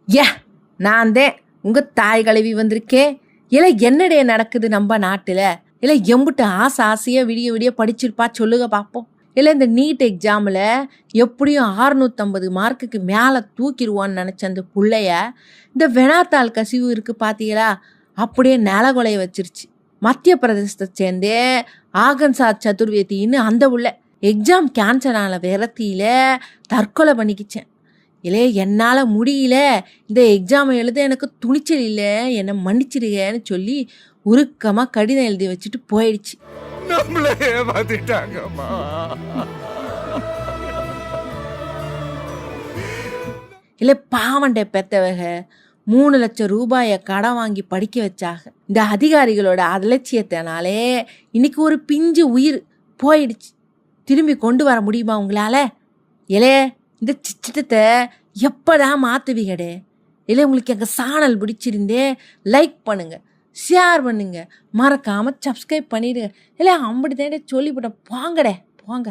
ஏ நான் தான் உங்கள் தாய் கழுவி வந்திருக்கேன். இல்லை என்னடே நடக்குது நம்ம நாட்டில்? இல்லை எம்புட்டு ஆசையாக விடிய விடிய படிச்சிருப்பா சொல்லுங்க பார்ப்போம். இல்லை இந்த நீட் எக்ஸாமில் எப்படியும் 650 மார்க்குக்கு மேலே தூக்கிடுவான்னு நினச்ச அந்த பிள்ளைய இந்த வினாத்தாள் கசிவு இருக்குது பார்த்தீங்களா, அப்படியே நிலகொலைய வச்சிருச்சு. மத்திய பிரதேசத்தை சேர்ந்தே ஆகன்சா சதுர்வேதின்னு அந்த உள்ள எக்ஸாம் கேன்சல் ஆன விரத்தியில் தற்கொலை பண்ணிக்கிச்சேன். இல்லை என்னால் முடியல, இந்த எக்ஸாமை எழுத எனக்கு துணிச்சல் இல்லை, என்னை மன்னிச்சிடுங்கன்னு சொல்லி உருக்கமாக கடிதம் எழுதி வச்சுட்டு போயிடுச்சு. நம்மளே ஏமாத்திட்டாங்கம்மா. இல்லை பாவண்டை பெத்தவக 3 லட்சம் ரூபாயை கடன் வாங்கி படிக்க வச்சாக. இந்த அதிகாரிகளோட அலட்சியத்தினாலே இன்னைக்கு ஒரு பிஞ்சு உயிர் போயிடுச்சு. திரும்பி கொண்டு வர முடியுமா உங்களால்? இலே இந்த சிச்சத்தை எப்போதான் மாற்றுவீங்கடே? இல்லை உங்களுக்கு எங்கள் சேனல் பிடிச்சிருந்தே லைக் பண்ணுங்கள், ஷேர் பண்ணுங்கள், மறக்காமல் சப்ஸ்கிரைப் பண்ணிடுங்க. இல்லை அப்படி தானே சொல்லிவிட்டேன். போங்கடே போங்க.